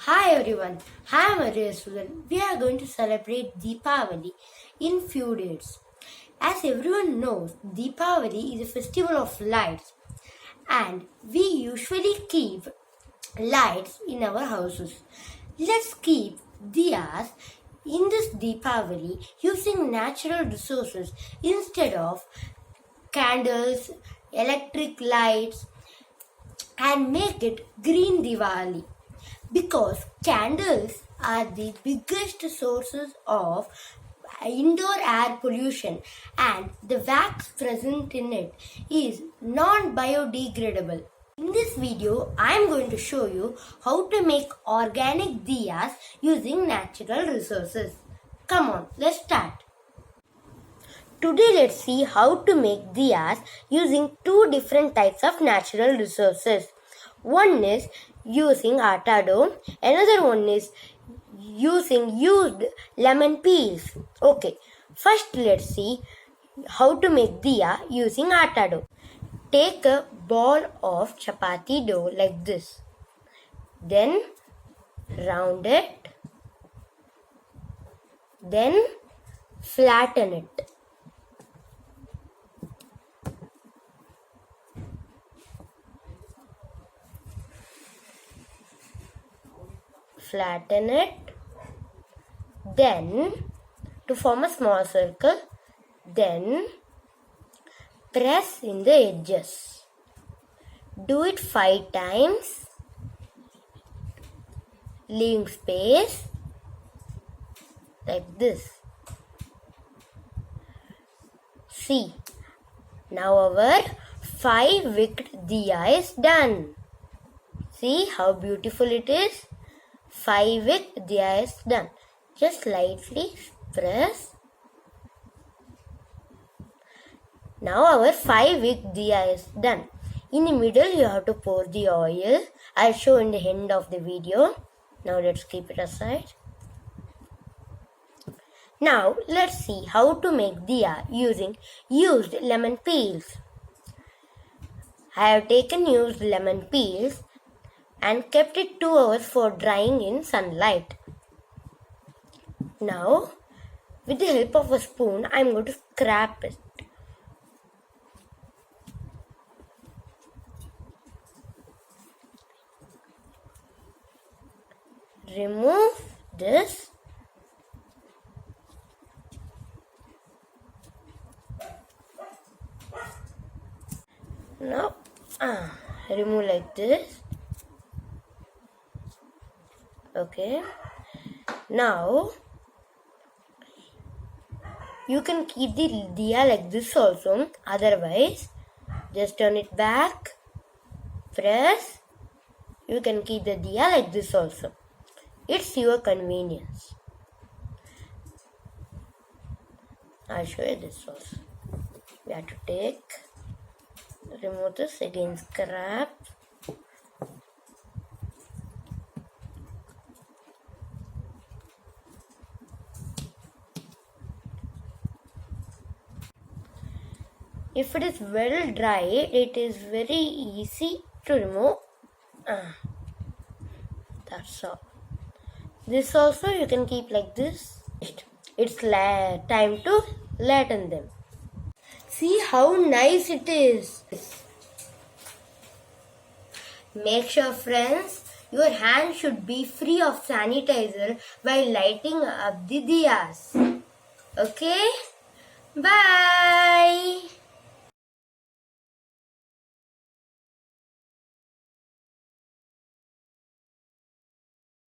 Hi everyone, I am Hariharasudhan. We are going to celebrate Deepavali in few days. As everyone knows, Deepavali is a festival of lights and we usually keep lights in our houses. Let's keep diyas in this Deepavali using natural resources instead of candles, electric lights, and make it Green Deepavali. Because candles are the biggest sources of indoor air pollution and the wax present in it is non-biodegradable. In this video, I am going to show you how to make organic diyas using natural resources. Come on, let's start. Today let's see how to make diyas using two different types of natural resources. One is using atta dough, another one is using used lemon peels. Okay, first let's see how to make diya using atta dough. Take a ball of chapati dough like this. Then round it. Then flatten it. Flatten it, then to form a small circle, then press in the edges. Do it 5 times, leaving space like this. See, now our 5-wicked diya is done. See how beautiful it is. 5-wick diya is done. Just lightly press. Now our 5-wick diya is done. In the middle you have to pour the oil. I'll show in the end of the video. Now let's keep it aside. Now let's see how to make diya using used lemon peels. I have taken used lemon peels and kept it 2 hours for drying in sunlight. Now, with the help of a spoon, I am going to scrape it. Remove this. Now, remove like this. Okay, now you can keep the diya like this also, otherwise just turn it back, press. You can keep the diya like this also, it's your convenience. I'll show you this also. We have to remove this, again scrap. If it is well dried, it is very easy to remove. That's all. This also you can keep like this. It's time to flatten them. See how nice it is. Make sure, friends, your hands should be free of sanitizer while lighting up the diyas. Okay? Bye.